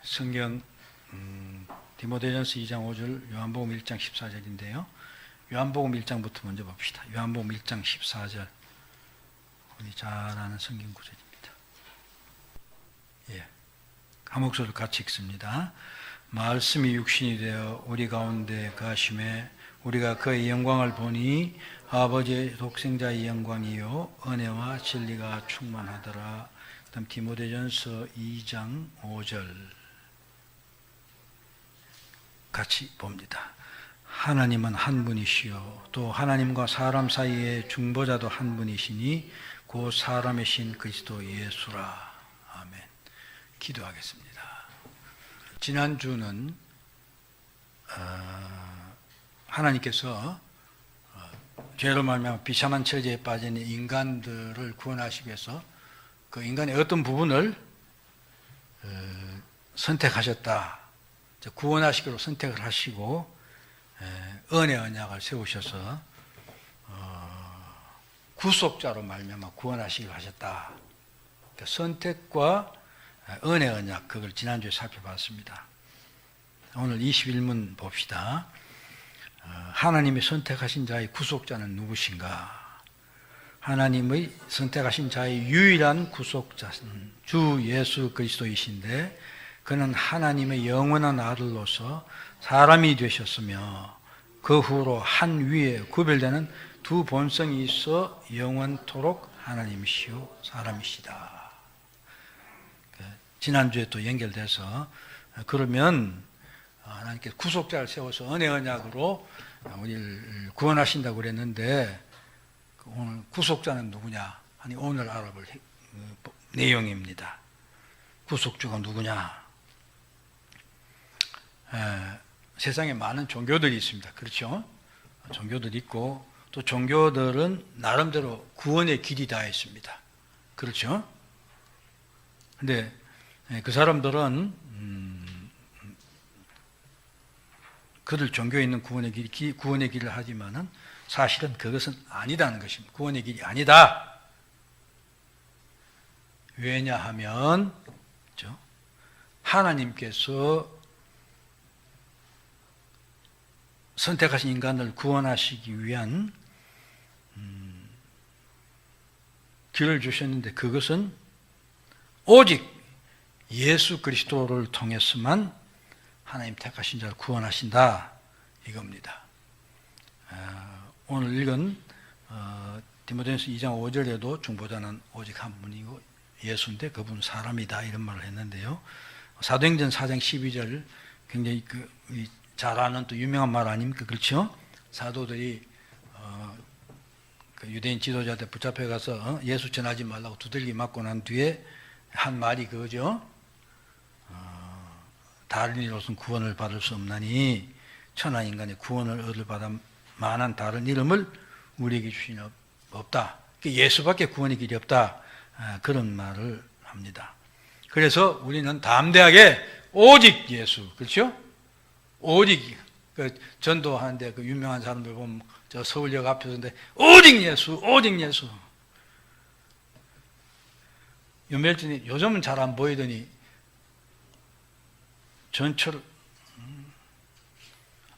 성경 디모데전서 2장 5절, 요한복음 1장 14절인데요. 요한복음 1장부터 먼저 봅시다. 요한복음 1장 14절. 우리 잘 아는 성경 구절입니다. 한 목소리로 같이 읽습니다. 말씀이 육신이 되어 우리 가운데 가심에 우리가 그의 영광을 보니 아버지의 독생자의 영광이요 은혜와 진리가 충만하더라. 다음 디모데전서 2장 5절 같이 봅니다. 하나님은 한 분이시요 또 하나님과 사람 사이의 중보자도 한 분이시니 그 사람의 신 그리스도 예수라. 아멘. 기도하겠습니다. 지난주는 하나님께서 죄로 말미암아 비참한 처지에 빠진 인간들을 구원하시기 위해서 그 인간의 어떤 부분을 선택하셨다. 구원하시기로 선택을 하시고 은혜 언약을 세우셔서 구속자로 말미암아 구원하시기로 하셨다. 선택과 은혜 언약, 그걸 지난주에 살펴봤습니다. 오늘 21문 봅시다. 하나님이 선택하신 자의 구속자는 누구신가? 하나님의 선택하신 자의 유일한 구속자는 주 예수 그리스도이신데 그는 하나님의 영원한 아들로서 사람이 되셨으며 그 후로 한 위에 구별되는 두 본성이 있어 영원토록 하나님이시요 사람이시다. 지난주에 또 연결돼서 그러면 하나님께서 구속자를 세워서 은혜 언약으로 우리를 구원하신다고 그랬는데 오늘 구속자는 누구냐 하니 오늘 알아볼 내용입니다. 구속주가 누구냐? 세상에 많은 종교들이 있습니다. 그렇죠? 종교들이 있고 또 종교들은 나름대로 구원의 길이 다 있습니다. 그렇죠? 근데 그 사람들은 그들 종교에 있는 구원의 길을 하지만은 사실은 그것은 아니다는 것입니다. 구원의 길이 아니다. 왜냐하면 그렇죠? 하나님께서 선택하신 인간을 구원하시기 위한 길을 주셨는데 그것은 오직 예수 그리스도를 통해서만 하나님 택하신 자를 구원하신다 이겁니다. 오늘 읽은 디모데전서 2장 5절에도 중보자는 오직 한 분이고 예수인데 그분은 사람이다 이런 말을 했는데요. 사도행전 4장 12절 굉장히 잘 아는 또 유명한 말 아닙니까? 그렇죠? 사도들이 그 유대인 지도자한테 붙잡혀 가서 예수 전하지 말라고 두들기 맞고 난 뒤에 한 말이 그거죠. 다른 이로서는 구원을 받을 수 없나니 천하 인간의 구원을 얻을 받아 만한 다른 이름을 우리에게 주신 없다. 예수밖에 구원의 길이 없다. 그런 말을 합니다. 그래서 우리는 담대하게 오직 예수, 그렇죠? 오직 전도하는데 그 유명한 사람들 보면 저 서울역 앞에서인데 오직 예수, 오직 예수. 요즘은 요즘은 잘 안 보이더니 전철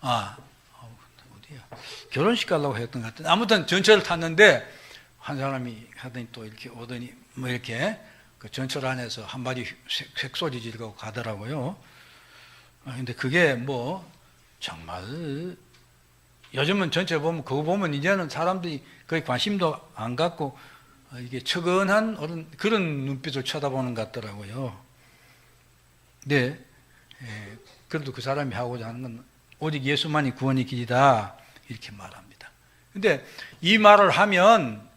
어디야? 결혼식 가려고 했던 것 같은데 아무튼 전철을 탔는데 한 사람이 하더니 또 이렇게 오더니 뭐 이렇게 그 전철 안에서 한마디 획소리 지르고 가더라고요. 근데 그게 뭐 정말 요즘은 전체 보면 그거 보면 이제는 사람들이 거의 관심도 안 갖고 이게 측은한 그런 눈빛을 쳐다보는 것 같더라고요. 네, 그래도 그 사람이 하고자 하는 건 오직 예수만이 구원의 길이다 이렇게 말합니다. 근데 이 말을 하면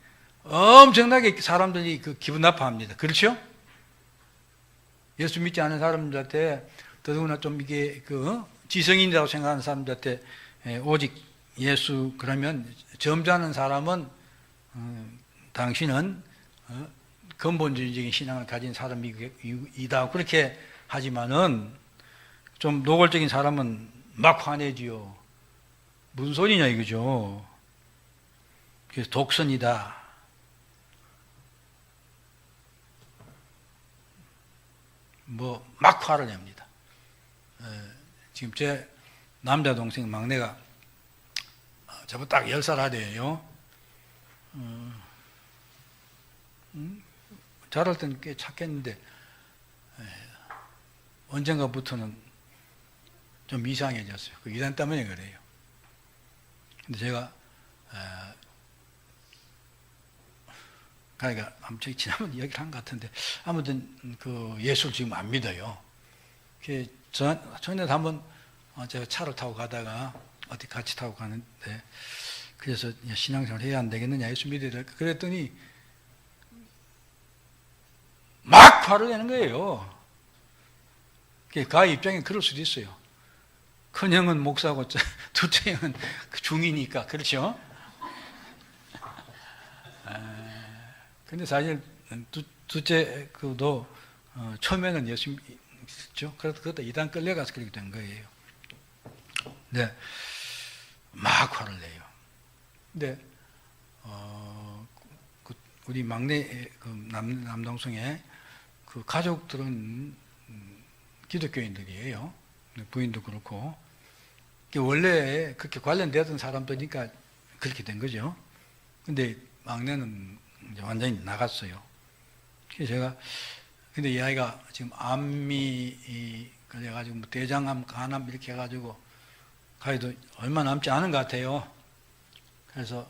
엄청나게 사람들이 기분 나빠합니다. 그렇죠? 예수 믿지 않은 사람들한테 더더구나 좀 이게 지성인이라고 생각하는 사람들한테 오직 예수 그러면 점잖은 사람은 당신은 근본주의적인 신앙을 가진 사람이다 그렇게 하지만은 좀 노골적인 사람은 막 화내지요. 무슨 소리냐 이거죠. 그래서 독선이다. 막 화를 냅니다. 지금 제 남자 동생 막내가 저보다 딱 10살 아래예요. 자랄 때는 꽤 착했는데 언젠가부터는 좀 이상해졌어요. 그 이단 때문에 그래요. 근데 제가 그러니까 아무튼 지난번 이야기를 한 것 같은데 아무튼 그 예수를 지금 안 믿어요. 전에 한번 제가 차를 타고 가다가 어디 같이 타고 가는데 그래서 신앙생활 해야 안 되겠느냐, 예수 믿어야 될까 그랬더니 막 화를 내는 거예요. 가의 입장에 그럴 수도 있어요. 큰 형은 목사고 둘째 형은 중이니까 그렇죠. 근데 사실 둘째 그도 처음에는 예수 믿었죠. 그래서 그것도 이단 끌려가서 그렇게 된 거예요. 네, 막 화를 내요. 근데 우리 막내 남동생의 그 가족들은 기독교인들이에요. 부인도 그렇고 원래 그렇게 관련되었던 사람들이니까 그렇게 된 거죠. 근데 막내는 이제 완전히 나갔어요. 그래서 제가 근데 이 아이가 지금 암이 그래가지고 뭐 대장암, 간암 이렇게 해가지고 가이도 얼마 남지 않은 것 같아요. 그래서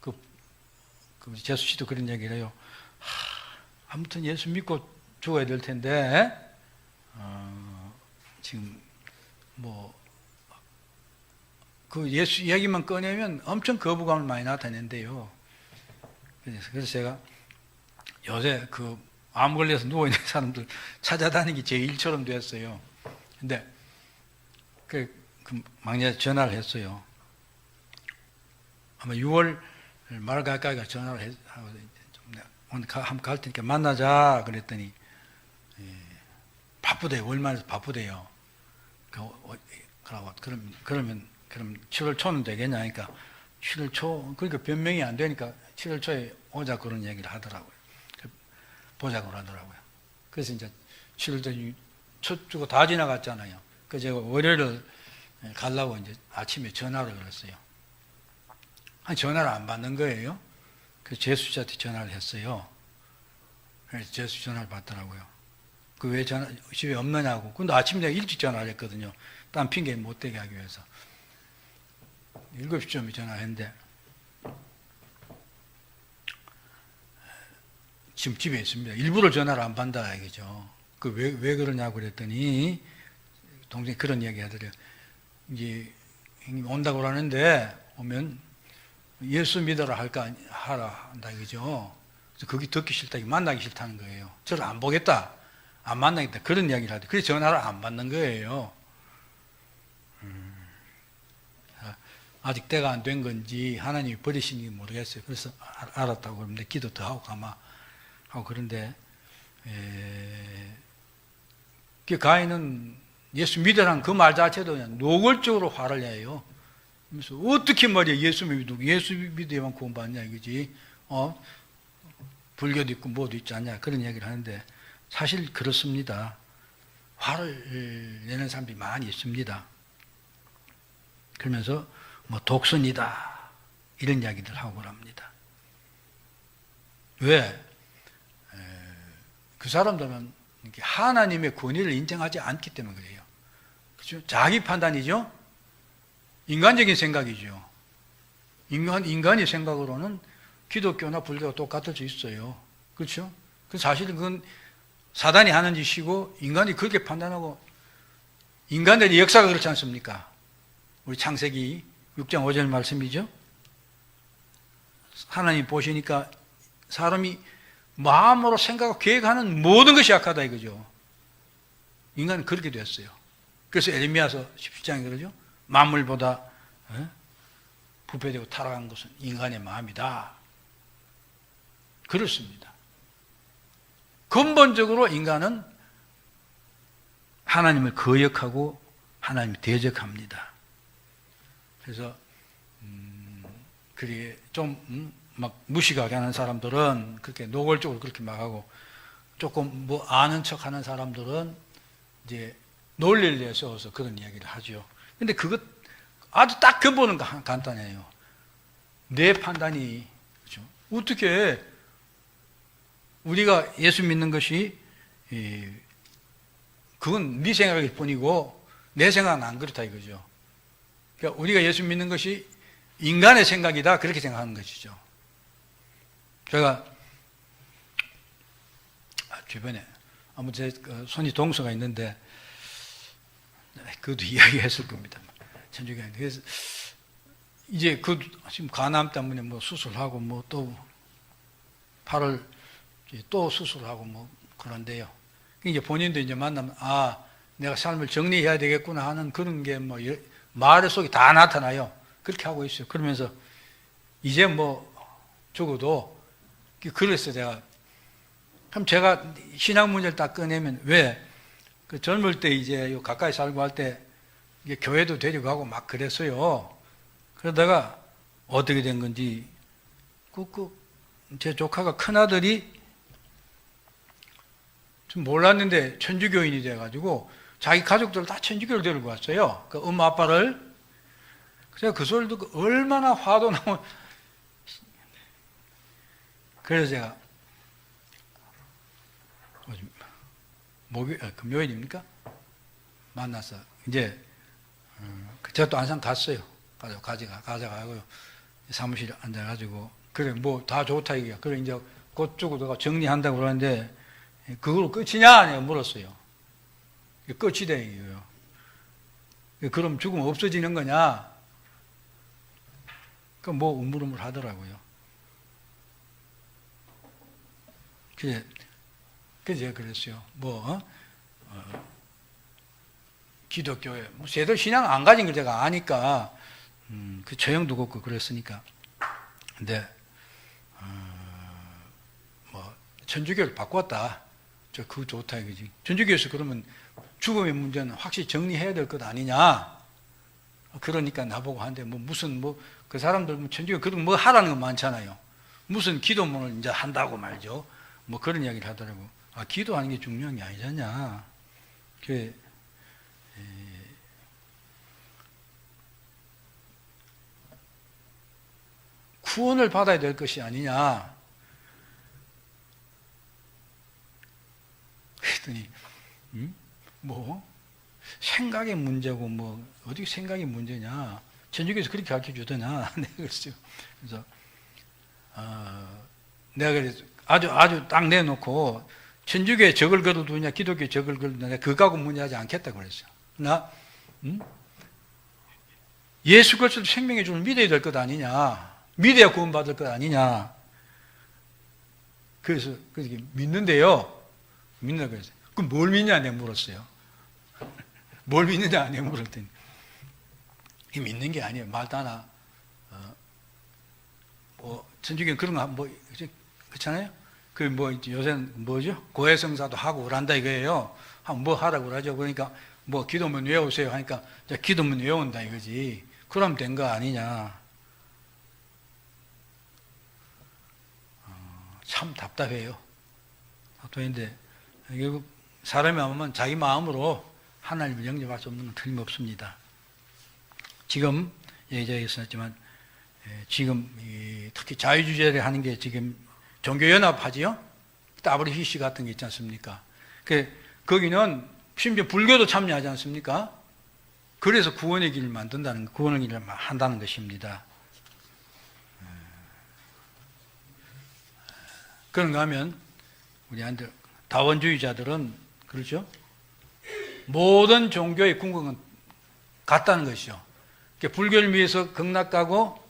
그 재수 씨도 그런 얘기를 해요. 아무튼 예수 믿고 죽어야 될 텐데 지금 뭐 그 예수 이야기만 꺼내면 엄청 거부감을 많이 나타낸대요. 그래서 제가 요새 그 암 걸려서 누워있는 사람들 찾아다니기 제 일처럼 됐어요. 근데 그 막내 전화를 했어요. 아마 6월 말 가까이가 전화를 하고 오늘 한번 갈 테니까 만나자 그랬더니 바쁘대요. 월말에서 바쁘대요. 그러면 7월 초는 되겠냐 하니까 7월 초 그러니까 변명이 안 되니까 7월 초에 오자 그런 얘기를 하더라고요. 보자고 하더라고요. 그래서 이제 7월 초 주고 다 지나갔잖아요. 그래서 제가 월요일을 가려고 이제 아침에 전화를 걸었어요. 전화를 안 받는 거예요. 그래서 재수 씨한테 전화를 했어요. 그래서 재수 전화를 받더라고요. 그 왜 집에 없느냐고. 근데 아침에 내가 일찍 전화를 했거든요. 딴 핑계 못 대게 하기 위해서. 7시쯤에 전화했는데 지금 집에 있습니다. 일부러 전화를 안 받는다 이거죠. 왜 그러냐고 그랬더니 동생이 그런 이야기 하더래요. 이제 형님 온다고 그러는데 오면 예수 믿어라 하라 한다 이거죠. 그래서 그게 듣기 싫다, 만나기 싫다는 거예요. 저를 안 보겠다, 안 만나겠다 그런 이야기를 하더라고요. 그래서 전화를 안 받는 거예요. 아직 때가 안 된 건지 하나님이 버리시는지 모르겠어요. 그래서 알았다고 그러는데 기도 더 하고 가마 하고 그런데 그 가인은 예수 믿으라는 그 말 자체도 그냥 노골적으로 화를 내요. 그래서 어떻게 말이야 예수 믿어야만 구원받냐 이거지. 불교도 있고 뭐도 있지 않냐 그런 얘기를 하는데 사실 그렇습니다. 화를 내는 사람들이 많이 있습니다. 그러면서 뭐 독선이다 이런 이야기들 하고 합니다. 왜? 그 사람들은 하나님의 권위를 인정하지 않기 때문에 그래요. 그렇죠? 자기 판단이죠. 인간적인 생각이죠. 인간의 생각으로는 기독교나 불교가 똑같을 수 있어요. 그렇죠? 사실은 그건 사단이 하는 짓이고 인간이 그렇게 판단하고 인간들의 역사가 그렇지 않습니까? 우리 창세기 6장 5절 말씀이죠. 하나님 보시니까 사람이 마음으로 생각하고 계획하는 모든 것이 약하다 이거죠. 인간은 그렇게 됐어요. 그래서 에레미야서 17장에 그러죠. 만물보다 부패되고 타락한 것은 인간의 마음이다. 그렇습니다. 근본적으로 인간은 하나님을 거역하고 하나님을 대적합니다. 그래서 그게 좀 막 무식하게 하는 사람들은 그렇게 노골적으로 그렇게 막 하고 조금 뭐 아는 척 하는 사람들은 이제 논리를 내세워서 그런 이야기를 하죠. 근데 그것 아주 딱 근본은 간단해요. 내 판단이, 그렇죠? 어떻게 우리가 예수 믿는 것이 그건 네 생각일 뿐이고 내 생각은 안 그렇다 이거죠. 그러니까 우리가 예수 믿는 것이 인간의 생각이다 그렇게 생각하는 것이죠. 제가 주변에 아무튼 제 손이 동서가 있는데 그것도 이야기했을 겁니다. 천주교인. 그래서 이제 그 지금 간암 때문에 뭐 수술하고 뭐 또 팔을 또 수술하고 뭐 그런데요. 이제 본인도 이제 만나면 내가 삶을 정리해야 되겠구나 하는 그런 게 뭐 말 속에 다 나타나요. 그렇게 하고 있어요. 그러면서 이제 뭐 죽어도 그래서 제가 신앙 문제를 딱 꺼내면 왜 그 젊을 때 이제 가까이 살고 할 때 교회도 데려가고 막 그랬어요. 그러다가 어떻게 된 건지 제 조카가 큰아들이 좀 몰랐는데 천주교인이 돼가지고 자기 가족들 다 천주교를 데리고 왔어요. 그 엄마 아빠를. 제가 그 소리를 듣고 얼마나 화도 나고. 그래서 제가 금요일입니까? 만나서 이제 제가 또 안산 갔어요. 가져가고요. 사무실에 앉아가지고 그래 뭐 다 좋다 이거야. 그래 이제 그쪽으로 내가 정리한다고 그러는데 그걸로 끝이냐? 내가 물었어요. 끝이다 이거예요. 그럼 죽으면 없어지는 거냐? 그 뭐 우물우물 하더라고요. 그래서 제가 그랬어요. 기독교에 제대로 신앙 안 가진 걸 제가 아니까 그 처형도 걷고 그랬으니까. 근데 천주교를 바꿨다. 그거 좋다 이거지. 천주교에서 그러면 죽음의 문제는 확실히 정리해야 될 것 아니냐. 그러니까 나보고 한데 무슨 그 사람들 천주교 그런 뭐 하라는 건 많잖아요. 무슨 기도문을 이제 한다고 말이죠. 뭐 그런 이야기를 하더라고. 기도하는 게 중요한 게 아니잖냐. 구원을 받아야 될 것이 아니냐. 그랬더니 생각의 문제고 어디 생각이 문제냐. 천주교에서 그렇게 가르쳐 주더냐. 내가 그랬어요. 그래서 내가 그래서 아주 딱 내놓고 천주교에 적을 걸어두냐 기독교에 적을 걸어두냐 그거하고 문제하지 않겠다고 그랬어요. 예수 그리스도 생명의 주를 믿어야 될 것 아니냐. 믿어야 구원받을 것 아니냐. 그래서 믿는데요. 믿는다고 그랬어요. 그럼 뭘 믿냐 내가 물었어요. 뭘 믿느냐 내가 물었더니 믿는 게 아니에요. 말도 하나. 천주교는 그런 거 그렇잖아요. 요새는 뭐죠? 고해성사도 하고 그런다 이거예요. 뭐 하라고 그러죠. 그러니까 기도문 외우세요 하니까 기도문 외운다 이거지. 그럼 된 거 아니냐. 참 답답해요. 답답한데 결국 사람이 하면 자기 마음으로 하나님을 영접할 수 없는 건 틀림없습니다. 지금 얘기했었지만 지금 특히 자유주의를 하는 게 지금 종교연합하지요? WCC 같은 게 있지 않습니까? 거기는 심지어 불교도 참여하지 않습니까? 그래서 구원의 길을 만든다는, 구원의 길을 한다는 것입니다. 그런가 하면 우리한테 다원주의자들은 그렇죠? 모든 종교의 궁극은 같다는 것이죠. 불교를 위해서 극락가고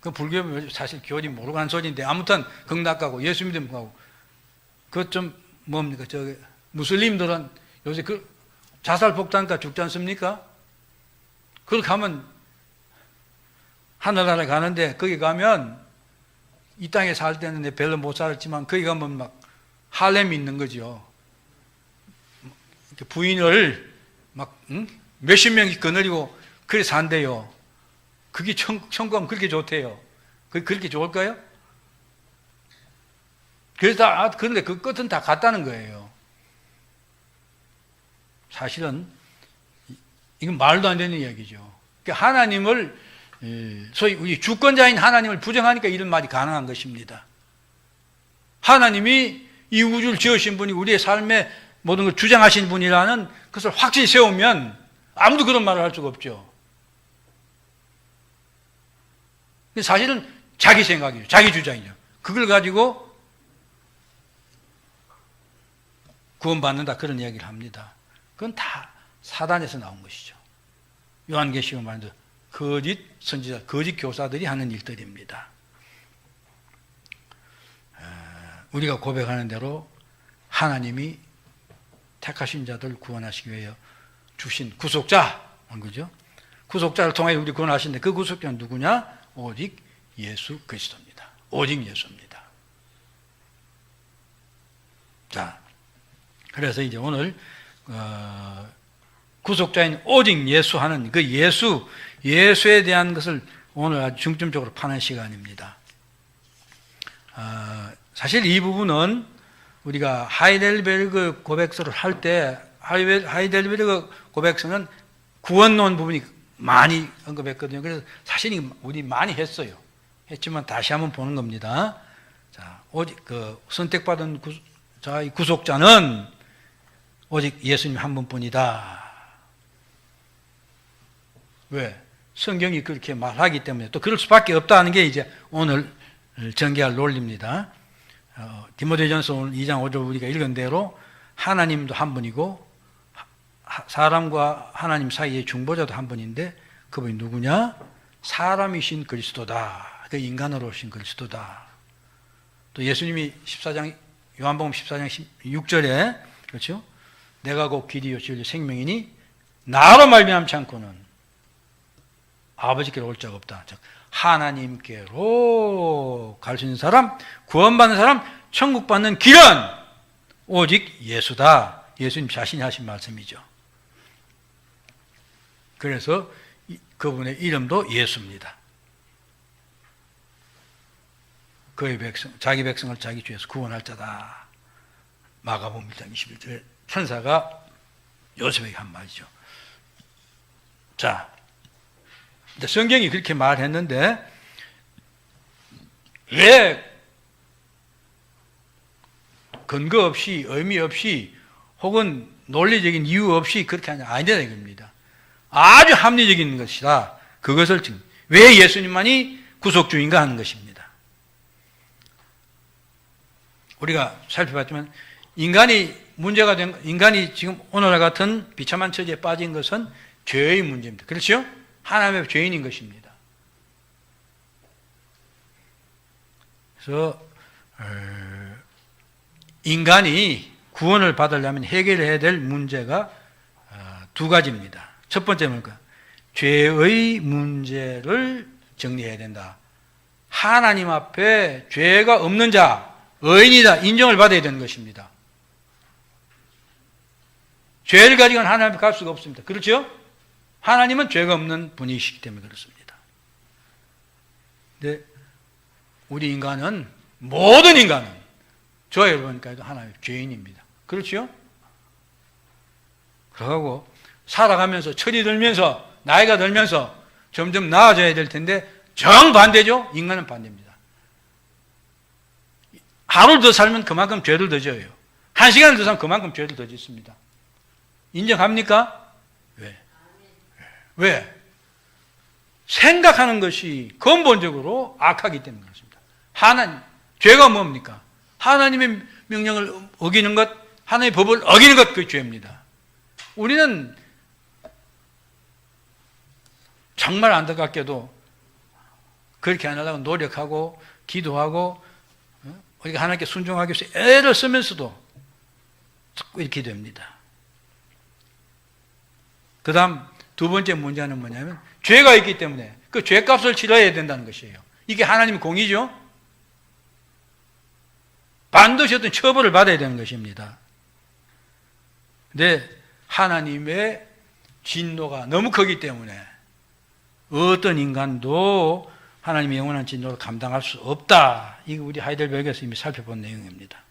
그 불교 사실 교리 모르고 한 소리인데 아무튼 극락가고 예수 믿음 가고 그것 좀 뭡니까? 무슬림들은 요새 자살 폭탄가 죽지 않습니까? 그렇게 하면 하늘나라에 가는데 거기 가면 이 땅에 살 때는 별로 못 살았지만 거기 가면 막 할렘이 있는 거죠. 부인을 막 몇십 명이 거느리고 그래 산대요. 그게 천국하면 그렇게 좋대요. 그렇게 좋을까요? 그런데 그 끝은 다 같다는 거예요. 사실은 이건 말도 안 되는 이야기죠. 그러니까 하나님을, 소위 우리 주권자인 하나님을 부정하니까 이런 말이 가능한 것입니다. 하나님이 이 우주를 지으신 분이 우리의 삶의 모든 걸 주장하신 분이라는 것을 확실히 세우면 아무도 그런 말을 할 수가 없죠. 사실은 자기 생각이죠. 자기 주장이죠. 그걸 가지고 구원받는다 그런 이야기를 합니다. 그건 다 사단에서 나온 것이죠. 요한계시록 말도 거짓 선지자, 거짓 교사들이 하는 일들입니다. 우리가 고백하는 대로 하나님이 택하신 자들 구원하시기 위해 주신 구속자, 그죠? 구속자를 통해 우리 구원하신데 그 구속자는 누구냐? 오직 예수 그리스도입니다. 오직 예수입니다. 자, 그래서 이제 오늘 구속자인 오직 예수 하는 그 예수에 대한 것을 오늘 아주 중점적으로 파는 시간입니다. 사실 이 부분은 우리가 하이델베르그 고백서를 할 때 하이델베르그 고백서는 구원론 부분이 많이 언급했거든요. 그래서 사실 우리 많이 했지만 다시 한번 보는 겁니다. 자, 오직 그 선택받은 자의 구속자는 오직 예수님 한 분뿐이다. 왜? 성경이 그렇게 말하기 때문에 또 그럴 수밖에 없다는 게 이제 오늘 전개할 논리입니다. 디모데전서 2장 5절 우리가 읽은 대로 하나님도 한 분이고 사람과 하나님 사이의 중보자도 한 분인데 그분이 누구냐? 사람이신 그리스도다. 그 인간으로 오신 그리스도다. 또 예수님이 요한복음 14장 6절에 그렇죠? 내가 곧 길이요 진리요 생명이니 나로 말미암지 않고는 아버지께로 올 자가 없다. 즉 하나님께로 갈 수 있는 사람, 구원받는 사람, 천국 받는 길은 오직 예수다. 예수님 자신이 하신 말씀이죠. 그래서 그분의 이름도 예수입니다. 그의 백성, 자기 백성을 자기 주에서 구원할 자다. 마가복음 1장 21절에 천사가 요셉에게 한 말이죠. 자, 성경이 그렇게 말했는데 왜 근거 없이 의미 없이 혹은 논리적인 이유 없이 그렇게 하냐? 아니다 이겁니다. 아주 합리적인 것이다. 그것을 지금 왜 예수님만이 구속주인가 하는 것입니다. 우리가 살펴봤지만 인간이 지금 오늘과 같은 비참한 처지에 빠진 것은 죄의 문제입니다. 그렇죠? 하나님의 죄인인 것입니다. 그래서 인간이 구원을 받으려면 해결해야 될 문제가 두 가지입니다. 첫 번째는 뭘까? 죄의 문제를 정리해야 된다. 하나님 앞에 죄가 없는 자, 의인이다 인정을 받아야 되는 것입니다. 죄를 가지고는 하나님 앞에 갈 수가 없습니다. 그렇죠? 하나님은 죄가 없는 분이시기 때문에 그렇습니다. 근데 우리 인간은, 모든 인간은 저와 여러분까지도 하나님의 죄인입니다. 그렇죠? 그러고 살아가면서 철이 들면서 나이가 들면서 점점 나아져야 될 텐데 정반대죠? 인간은 반대입니다. 하루를 더 살면 그만큼 죄를 더 져요. 한 시간을 더 살면 그만큼 죄를 더 짓습니다. 인정합니까? 왜? 생각하는 것이 근본적으로 악하기 때문에 그렇습니다. 죄가 뭡니까? 하나님의 명령을 어기는 것, 하나님의 법을 어기는 것, 그게 죄입니다. 우리는 정말 안타깝게도 그렇게 안 하려고 노력하고 기도하고 우리가 하나님께 순종하기 위해서 애를 쓰면서도 자꾸 이렇게 됩니다. 그 다음 두 번째 문제는 뭐냐면 죄가 있기 때문에 그 죄값을 치러야 된다는 것이에요. 이게 하나님의 공의죠. 반드시 어떤 처벌을 받아야 되는 것입니다. 근데 하나님의 진노가 너무 크기 때문에 어떤 인간도 하나님의 영원한 진노를 감당할 수 없다. 이거 우리 하이델베르크에서 이미 살펴본 내용입니다.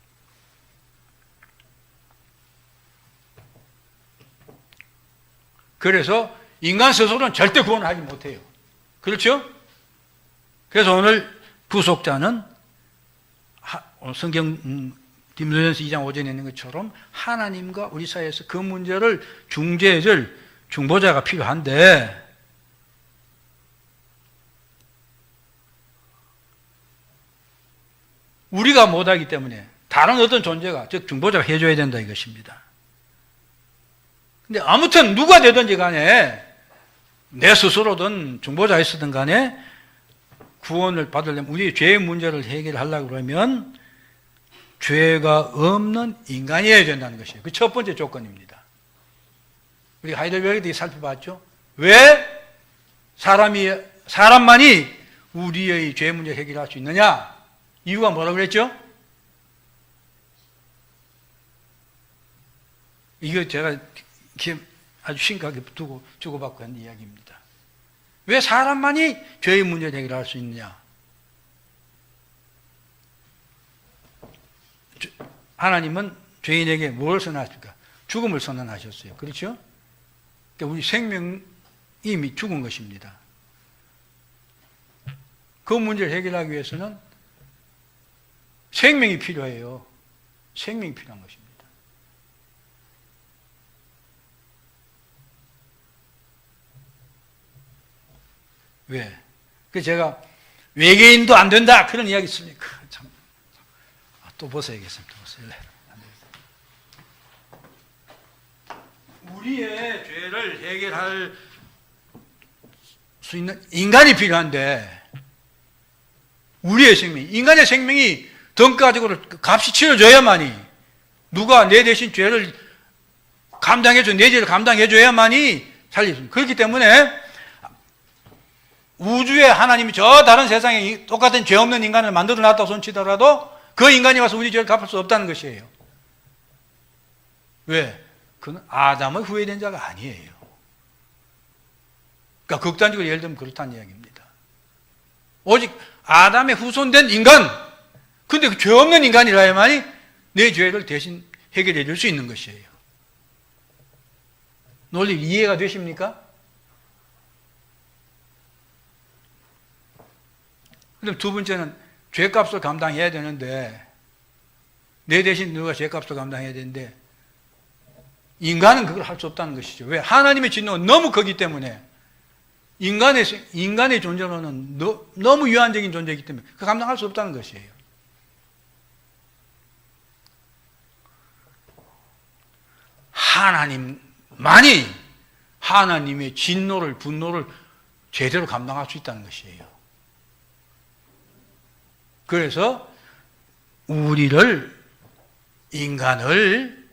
그래서 인간 스스로는 절대 구원을 하지 못해요. 그렇죠? 그래서 오늘 구속자는 성경 디모데전서 2장 5절에 있는 것처럼 하나님과 우리 사이에서 그 문제를 중재해줄 중보자가 필요한데, 우리가 못하기 때문에 다른 어떤 존재가, 즉 중보자가 해줘야 된다 이것입니다. 근데 아무튼 누가 되든지 간에 내 스스로든 중보자가 있었든 간에 구원을 받으려면, 우리의 죄의 문제를 해결하려고 그러면 죄가 없는 인간이어야 된다는 것이에요. 그 첫 번째 조건입니다. 우리 하이델베르크에 살펴봤죠. 왜 사람만이 우리의 죄 문제 해결할 수 있느냐? 이유가 뭐라고 그랬죠? 이거 제가 아주 심각하게 주고받고 한 이야기입니다. 왜 사람만이 죄의 문제를 해결할 수 있느냐? 하나님은 죄인에게 뭘 선언하십니까? 죽음을 선언하셨어요. 그렇죠? 그러니까 우리 생명이 이미 죽은 것입니다. 그 문제를 해결하기 위해서는 생명이 필요해요. 생명이 필요한 것입니다. 왜? 그래서 제가 외계인도 안 된다 그런 이야기 있습니까? 참, 또 벗어야겠습니다. 우리의 죄를 해결할 수 있는 인간이 필요한데, 우리의 생명, 인간의 생명이 덩가지고 값이 치러져야만이, 누가 내 대신 죄를 감당해줘, 내 죄를 감당해줘야만이 살릴 수 있습니다. 그렇기 때문에 우주에 하나님이 저 다른 세상에 똑같은 죄 없는 인간을 만들어 놨다고 손치더라도 그 인간이 와서 우리 죄를 갚을 수 없다는 것이에요. 왜? 그는 아담의 후회된 자가 아니에요. 그러니까 극단적으로 예를 들면 그렇다는 이야기입니다. 오직 아담의 후손된 인간, 근데 그 죄 없는 인간이라야만이 내 죄를 대신 해결해 줄 수 있는 것이에요. 논리 이해가 되십니까? 그럼 두 번째는 죄값을 감당해야 되는데, 내 대신 누가 죄값을 감당해야 되는데 인간은 그걸 할 수 없다는 것이죠. 왜? 하나님의 진노가 너무 크기 때문에, 인간의 존재로는 너무 유한적인 존재이기 때문에 그 감당할 수 없다는 것이에요. 하나님만이 하나님의 진노를, 분노를 제대로 감당할 수 있다는 것이에요. 그래서 인간을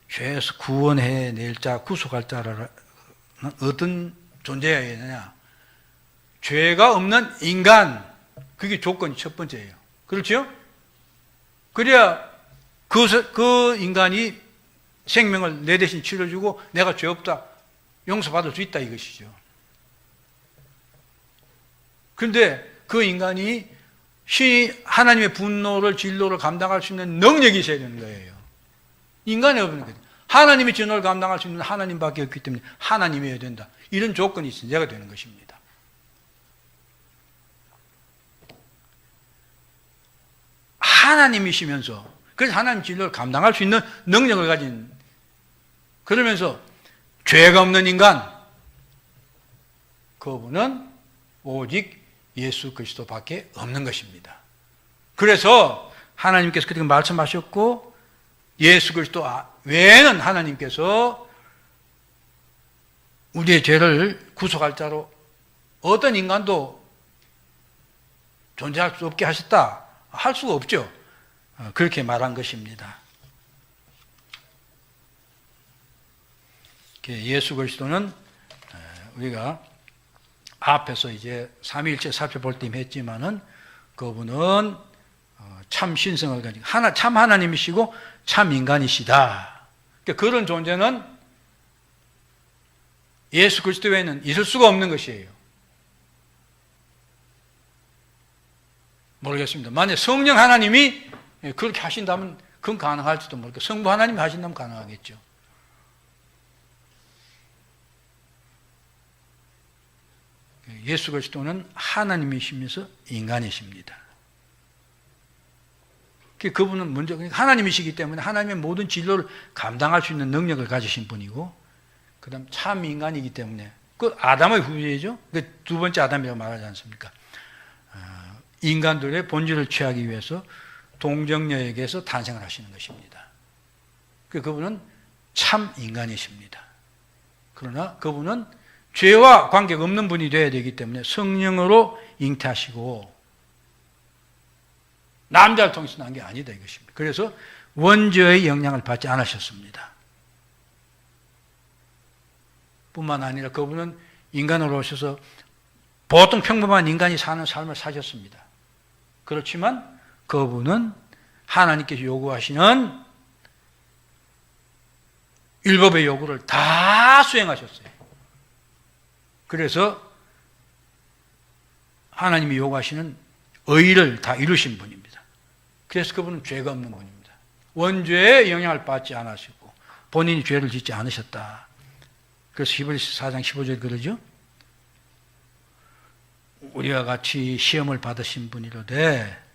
죄에서 구원해낼 자, 구속할 자라는 어떤 존재여야 되느냐? 죄가 없는 인간, 그게 조건이 첫 번째예요. 그렇죠? 그래야 그 인간이 생명을 내 대신 치러주고 내가 죄 없다, 용서받을 수 있다 이것이죠. 그런데 그 인간이 하나님의 분노를, 진노를 감당할 수 있는 능력이 있어야 되는 거예요. 인간이 없는 거예요. 하나님의 진노를 감당할 수 있는 하나님밖에 없기 때문에 하나님이어야 된다. 이런 조건이 있어야 되는 것입니다. 하나님이시면서, 그래서 하나님 진노를 감당할 수 있는 능력을 가진, 그러면서 죄가 없는 인간, 그분은 오직 예수 그리스도밖에 없는 것입니다. 그래서 하나님께서 그렇게 말씀하셨고, 예수 그리스도 외에는 하나님께서 우리의 죄를 구속할 자로 어떤 인간도 존재할 수 없게 하셨다. 할 수가 없죠. 그렇게 말한 것입니다. 예수 그리스도는 우리가 앞에서 이제 삼위일체 살펴볼 때 했지만은 그분은 참 신성을 가지고 참 하나님이시고 참 인간이시다. 그러니까 그런 존재는 예수 그리스도 외에는 있을 수가 없는 것이에요. 모르겠습니다. 만약 성령 하나님이 그렇게 하신다면 그건 가능할지도 모르겠고, 성부 하나님이 하신다면 가능하겠죠. 예수 그리스도는 하나님이시면서 인간이십니다. 그분은 먼저 하나님이시기 때문에 하나님의 모든 진로를 감당할 수 있는 능력을 가지신 분이고, 그 다음 참 인간이기 때문에, 그 아담의 후예죠. 그 두 번째 아담이라고 말하지 않습니까? 인간들의 본질을 취하기 위해서 동정녀에게서 탄생을 하시는 것입니다. 그분은 참 인간이십니다. 그러나 그분은 죄와 관계가 없는 분이 되어야 되기 때문에 성령으로 잉태하시고 남자를 통해서 난 게 아니다 이것입니다. 그래서 원죄의 영향을 받지 않으셨습니다. 뿐만 아니라 그분은 인간으로 오셔서 보통 평범한 인간이 사는 삶을 사셨습니다. 그렇지만 그분은 하나님께서 요구하시는 율법의 요구를 다 수행하셨어요. 그래서 하나님이 요구하시는 의를 다 이루신 분입니다. 그래서 그분은 죄가 없는 분입니다. 원죄의 영향을 받지 않으시고 본인이 죄를 짓지 않으셨다. 그래서 히브리서 4장 15절 그러죠. 우리와 같이 시험을 받으신 분이로되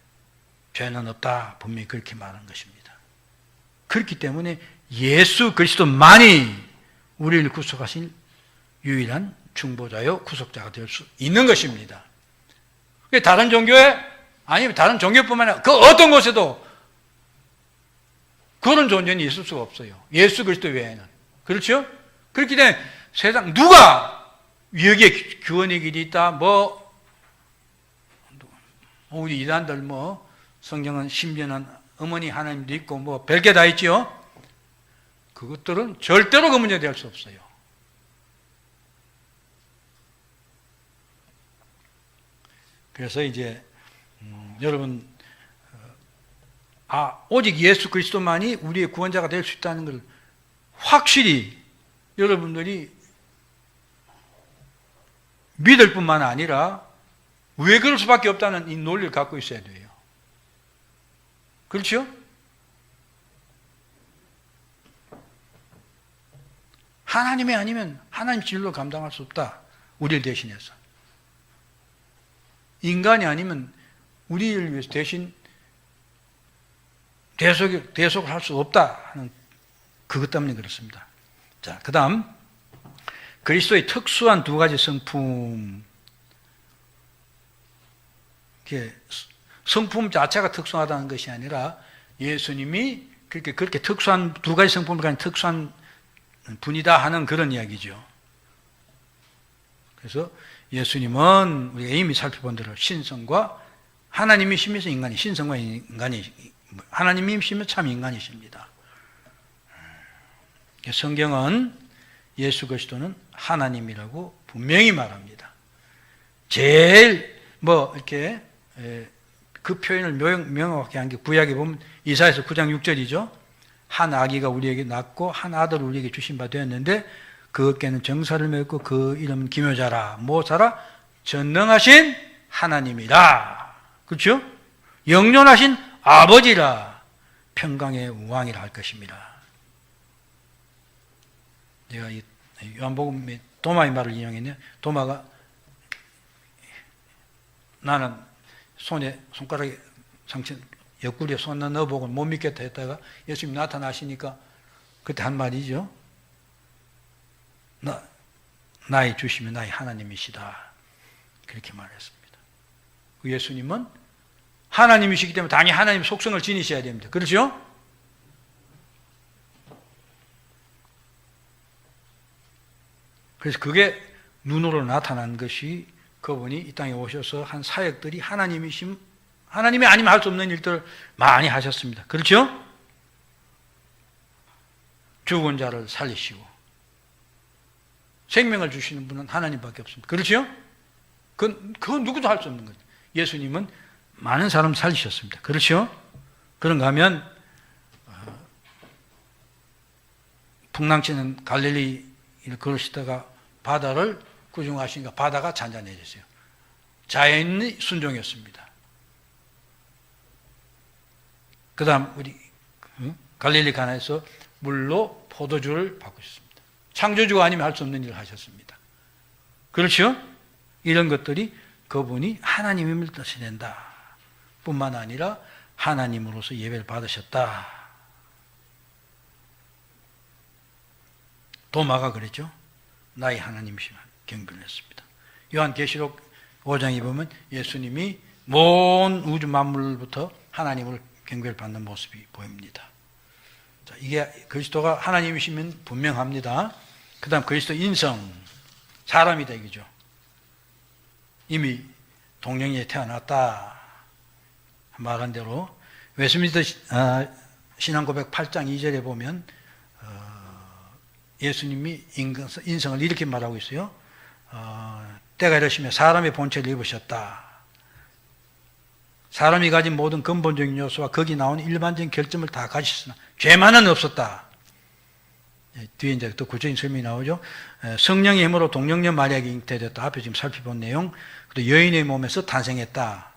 죄는 없다. 분명히 그렇게 말한 것입니다. 그렇기 때문에 예수 그리스도만이 우리를 구속하신 유일한 중보자요 구속자가 될 수 있는 것입니다. 다른 종교에 아니면 다른 종교뿐만 아니라 그 어떤 곳에도 그런 존재는 있을 수가 없어요. 예수 그리스도 외에는. 그렇죠? 그렇기 때문에 세상 누가 여기에 구원의 길이 있다 우리 이단들 성경은 심지어는 어머니 하나님도 있고 별게 다 있지요. 그것들은 절대로 그 문제 될 수 없어요. 그래서 이제 여러분 오직 예수 그리스도만이 우리의 구원자가 될 수 있다는 걸 확실히 여러분들이 믿을 뿐만 아니라 왜 그럴 수밖에 없다는 이 논리를 갖고 있어야 돼요. 그렇죠? 하나님이 아니면 하나님 진리로 감당할 수 없다. 우리를 대신해서. 인간이 아니면 우리를 위해서 대신 대속을 할 수 없다 하는 그것 때문에 그렇습니다. 자, 그 다음 그리스도의 특수한 두 가지 성품. 성품 자체가 특수하다는 것이 아니라 예수님이 그렇게 특수한 두 가지 성품을 가진 특수한 분이다 하는 그런 이야기죠. 그래서 예수님은 우리가 이미 살펴본 대로 신성과 하나님이시면서 인간이, 신성과 인간이, 하나님이시면 참 인간이십니다. 성경은 예수 그리스도는 하나님이라고 분명히 말합니다. 제일 이렇게 그 표현을 명확하게 한 게 구약에 보면 이사야서 9장 6절이죠. 한 아기가 우리에게 낳고 한 아들을 우리에게 주신 바 되었는데 그 어깨는 정사를 메었고 그 이름은 기묘자라 모사라 전능하신 하나님이라. 그렇죠? 영존하신 아버지라 평강의 왕이라 할 것입니다. 제가 이 요한복음의 도마의 말을 인용했네요. 도마가 나는 손가락에 상처 옆구리에 손 넣어보고 못 믿겠다 했다가 예수님이 나타나시니까 그때 한 말이죠. 나의 주시며 나의 하나님이시다. 그렇게 말했습니다. 예수님은 하나님이시기 때문에 당연히 하나님 속성을 지니셔야 됩니다. 그렇죠? 그래서 그게 눈으로 나타난 것이 그분이 이 땅에 오셔서 한 사역들이 하나님이 아니면 할 수 없는 일들을 많이 하셨습니다. 그렇죠? 죽은 자를 살리시고 생명을 주시는 분은 하나님밖에 없습니다. 그렇죠? 그건 누구도 할 수 없는 거죠. 예수님은 많은 사람 살리셨습니다. 그렇죠? 그런가 하면 풍랑치는 갈릴리를 걸으시다가 바다를 구중하시니까 바다가 잔잔해졌어요. 자연의 순종이었습니다. 그 다음 우리 갈릴리 가나에서 물로 포도주를 바꾸셨습니다. 창조주가 아니면 할 수 없는 일을 하셨습니다. 그렇죠? 이런 것들이 그분이 하나님임을 뜻낸다. 뿐만 아니라 하나님으로서 예배를 받으셨다. 도마가 그랬죠. 나의 하나님이시면 경배를 했습니다. 요한계시록 5장에 보면 예수님이 온 우주 만물부터 하나님을 경배를 받는 모습이 보입니다. 자, 이게 그리스도가 하나님이시면 분명합니다. 그 다음 그리스도 인성, 사람이다 이거죠. 이미 동령에 태어났다 말한 대로 웨스민스터 신앙고백 8장 2절에 보면 예수님이 인성을 이렇게 말하고 있어요. 때가 이르시며 사람의 본체를 입으셨다. 사람이 가진 모든 근본적인 요소와 거기 나오는 일반적인 결점을 다 가지셨으나 죄만은 없었다. 뒤에 이제 또 구체적인 설명이 나오죠. 성령의 힘으로 동령녀 마리아에게 잉태되었다. 앞에 지금 살펴본 내용. 또 여인의 몸에서 탄생했다.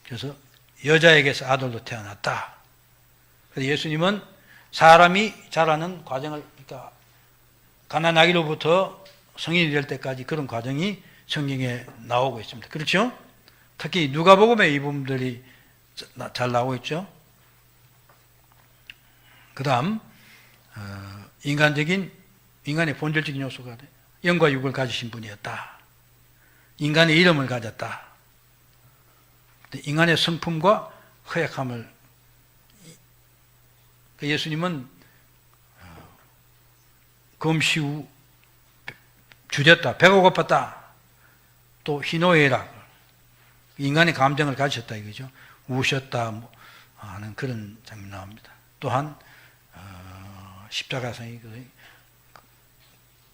그래서 여자에게서 아들로 태어났다. 그래서 예수님은 사람이 자라는 과정을, 그러니까 가난아기로부터 성인이 될 때까지 그런 과정이 성경에 나오고 있습니다. 그렇죠? 특히 누가복음에 이 부분들이 잘 나오고 있죠. 그 다음 인간의 본질적인 요소가 영과 육을 가지신 분이었다. 인간의 이름을 가졌다. 인간의 성품과 허약함을, 예수님은 금시 후 주졌다. 배가 고팠다. 또 희노애락, 인간의 감정을 가지셨다 이거죠. 우셨다 하는 그런 장면이 나옵니다. 또한 십자가상의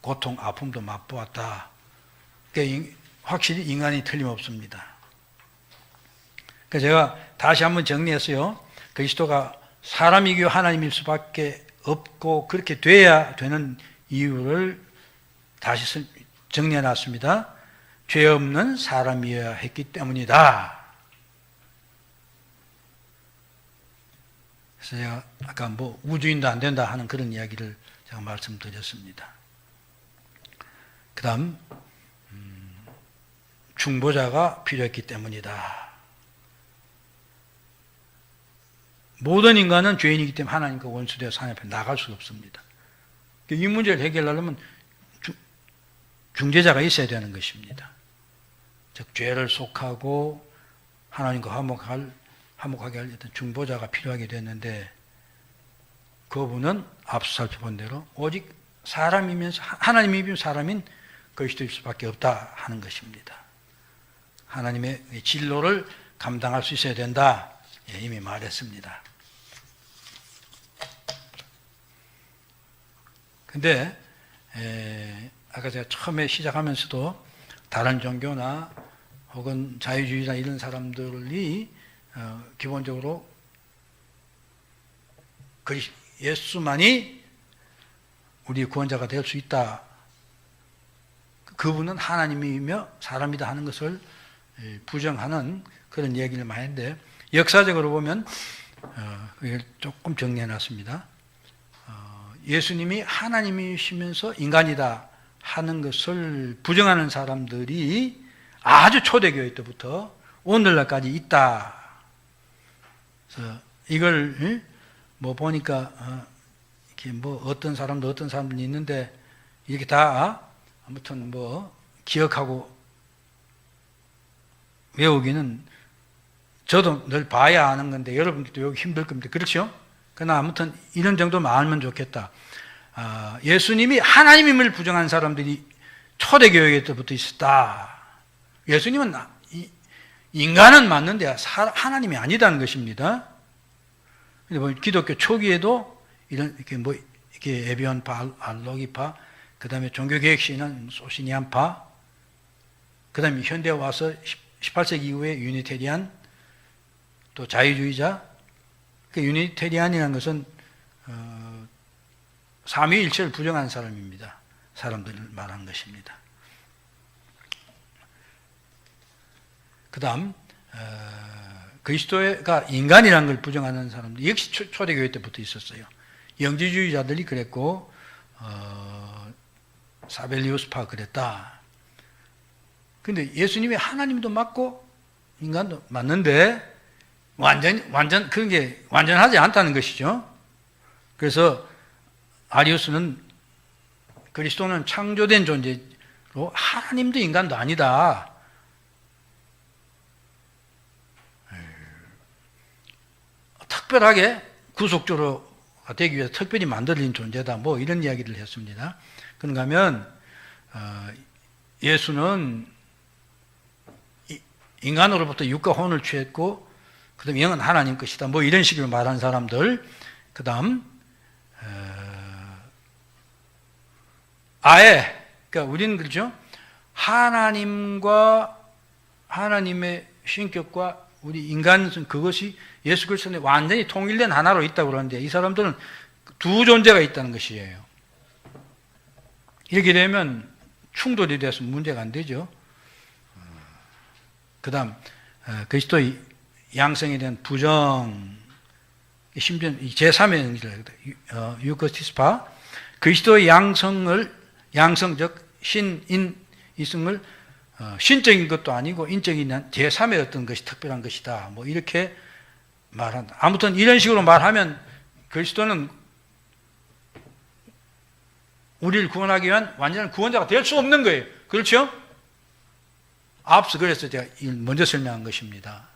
고통, 아픔도 맛보았다. 그러니까 확실히 인간이 틀림없습니다. 그러니까 제가 다시 한번 정리했어요. 그리스도가 사람이고 하나님일 수밖에 없고 그렇게 돼야 되는 이유를 다시 정리해놨습니다. 죄 없는 사람이어야 했기 때문이다. 그래서 제가 아까 우주인도 안 된다 하는 그런 이야기를 제가 말씀드렸습니다. 그 다음 중보자가 필요했기 때문이다. 모든 인간은 죄인이기 때문에 하나님과 원수되어서 하나님 앞에 나갈 수가 없습니다. 이 문제를 해결하려면 중재자가 있어야 되는 것입니다. 즉 죄를 속하고 하나님과 화목하게 할 어떤 중보자가 필요하게 됐는데 그분은 앞서 살펴본 대로 오직 사람이면서 하나님이면 사람인 그리스도일 수밖에 없다 하는 것입니다. 하나님의 진로를 감당할 수 있어야 된다. 이미 말했습니다. 근데 아까 제가 처음에 시작하면서도 다른 종교나 혹은 자유주의나 이런 사람들이 기본적으로 예수만이 우리의 구원자가 될 수 있다. 그분은 하나님이며 사람이다 하는 것을 부정하는 그런 얘기를 많이 했는데 역사적으로 보면 이걸 조금 정리해놨습니다. 예수님이 하나님이시면서 인간이다 하는 것을 부정하는 사람들이 아주 초대교회 때부터 오늘날까지 있다. 그래서 이걸 보니까 이렇게 어떤 사람들이 있는데 이렇게 다 아무튼 기억하고 외우기는 저도 늘 봐야 아는 건데 여러분들도 여기 힘들 겁니다. 그렇죠? 그러나 아무튼 이런 정도만 알면 좋겠다. 예수님이 하나님임을 부정한 사람들이 초대교회 때부터 있었다. 예수님은 인간은 맞는데 하나님이 아니다는 것입니다. 기독교 초기에도 이렇게 에비온파, 알로기파, 그 다음에 종교개혁시는 소시니안파, 그 다음에 현대에 와서 18세기 이후에 유니테리안, 또 자유주의자. 유니테리안이라는 것은 삼위일체를 부정한 사람들을 말하는 것입니다. 그 다음 그리스도가 인간이라는 걸 부정하는 사람들 역시 초대교회 때부터 있었어요. 영지주의자들이 그랬고 사벨리우스파가 그랬다. 근데 예수님이 하나님도 맞고 인간도 맞는데 완전 그런 게 완전하지 않다는 것이죠. 그래서 아리우스는 그리스도는 창조된 존재로 하나님도 인간도 아니다. 특별하게 구속주로 되기 위해서 특별히 만들어진 존재다. 뭐 이런 이야기를 했습니다. 그런가 하면 예수는 인간으로부터 육과 혼을 취했고 그 다음 영은 하나님 것이다. 뭐 이런 식으로 말하는 사람들. 그 다음 아예 그러니까 우리는 그렇죠. 하나님과 하나님의 신격과 우리 인간은 그것이 예수 그리스도의 완전히 통일된 하나로 있다고 그러는데 이 사람들은 두 존재가 있다는 것이에요. 이렇게 되면 충돌이 돼서 문제가 안 되죠. 그 다음 그리스도의 양성에 대한 부정, 심지어 제3의 유커티스파, 그리스도의 양성적 신인 이승을 신적인 것도 아니고 인적인 제3의 어떤 것이 특별한 것이다. 뭐 이렇게 말한다. 아무튼 이런 식으로 말하면 그리스도는 우리를 구원하기 위한 완전한 구원자가 될 수 없는 거예요. 그렇죠? 앞서 그래서 제가 먼저 설명한 것입니다.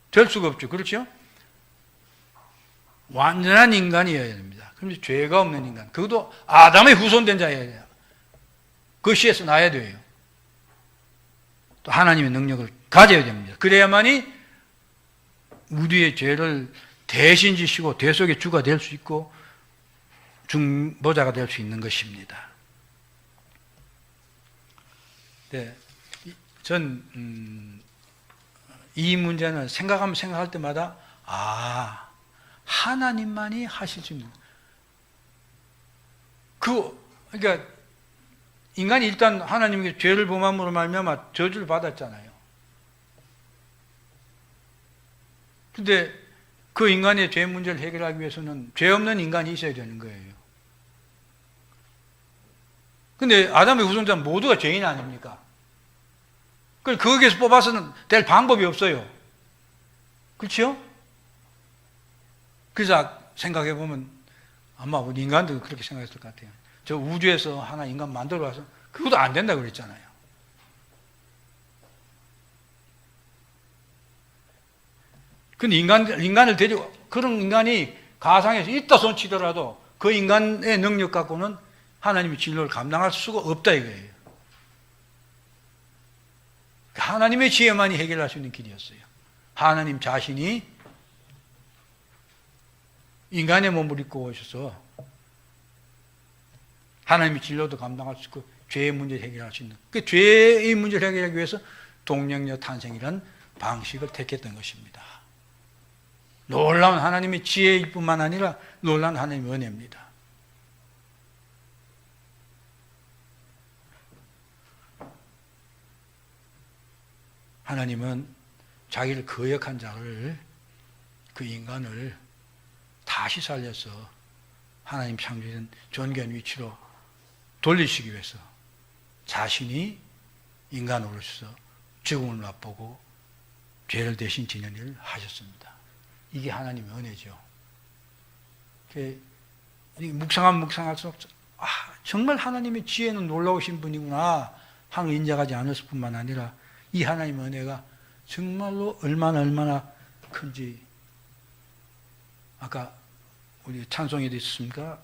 될 수가 없죠. 그렇죠? 완전한 인간이어야 됩니다. 그럼 죄가 없는 인간. 그것도 아담의 후손된 자여야 돼요. 그 씨에서 나야 돼요. 또 하나님의 능력을 가져야 됩니다. 그래야만이 우리의 죄를 대신 지시고 대속의 주가 될 수 있고 중보자가 될 수 있는 것입니다. 네, 전 이 문제는 생각할 때마다 하나님만이 하실 수 있는 그러니까 인간이 일단 하나님께 죄를 범함으로 말미암아 저주를 받았잖아요. 근데 그 인간의 죄 문제를 해결하기 위해서는 죄 없는 인간이 있어야 되는 거예요. 근데 아담의 후손자는 모두가 죄인 아닙니까? 거기에서 뽑아서는 될 방법이 없어요. 그렇죠? 그래서 생각해 보면 아마 우리 인간도 그렇게 생각했을 것 같아요. 저 우주에서 하나 인간 만들어 와서 그것도 안 된다고 그랬잖아요. 근데 인간을 데리고 그런 인간이 가상에서 있다 손치더라도 그 인간의 능력 갖고는 하나님의 진노를 감당할 수가 없다 이거예요. 하나님의 지혜만이 해결할 수 있는 길이었어요. 하나님 자신이 인간의 몸을 입고 오셔서 하나님의 진노도 감당할 수 있고 죄의 문제를 해결할 수 있는 그 죄의 문제를 해결하기 위해서 동령녀 탄생이라는 방식을 택했던 것입니다. 놀라운 하나님의 지혜일 뿐만 아니라 놀라운 하나님의 은혜입니다. 하나님은 자기를 거역한 자를 그 인간을 다시 살려서 하나님 창조된 존귀한 위치로 돌리시기 위해서 자신이 인간으로서 죽음을 맛보고 죄를 대신 지는 일을 하셨습니다. 이게 하나님의 은혜죠. 묵상할수록 정말 하나님의 지혜는 놀라우신 분이구나 하는 인정하지 않았을 뿐만 아니라 이 하나님의 은혜가 정말로 얼마나 큰지 아까 우리 찬송에도 했습니까?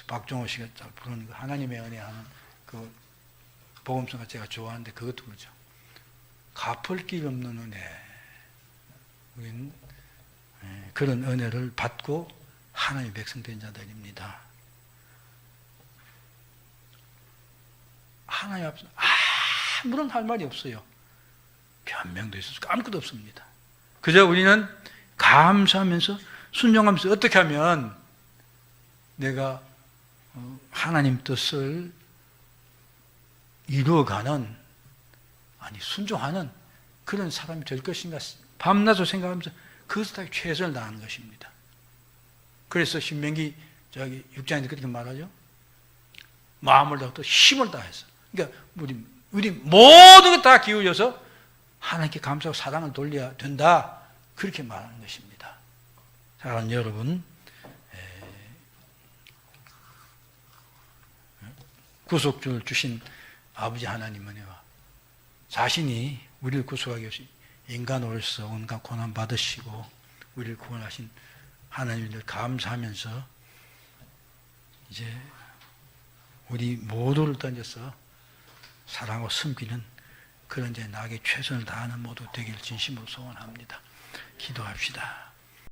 박종호 씨가 잘 부르는 거 하나님의 은혜 하는 그 복음성가 제가 좋아하는데 그것도 그렇죠. 갚을 길 없는 은혜. 우리는 그런 은혜를 받고 하나님의 백성된 자들입니다. 하나님 앞에서 아무런 할 말이 없어요. 변명도 있어서 아무것도 없습니다. 그저 우리는 감사하면서 순종하면서 어떻게 하면 내가 하나님 뜻을 이루어가는 순종하는 그런 사람이 될 것인가 밤낮으로 생각하면서 그것을 최선을 다하는 것입니다. 그래서 신명기 6장에서 그렇게 말하죠. 마음을 다하고 또 힘을 다해서. 그러니까 우리 모두가 다 기울여서 하나님께 감사하고 사랑을 돌려야 된다. 그렇게 말하는 것입니다. 사랑하는 여러분, 구속주를 주신 아버지 하나님은 자신이 우리를 구속하기 위해서 인간으로서 온갖 고난 받으시고 우리를 구원하신 하나님을 감사하면서 이제 우리 모두를 던져서 사랑하고 섬기는 그런 이제 나에게 최선을 다하는 모두 되길 진심으로 소원합니다. 기도합시다.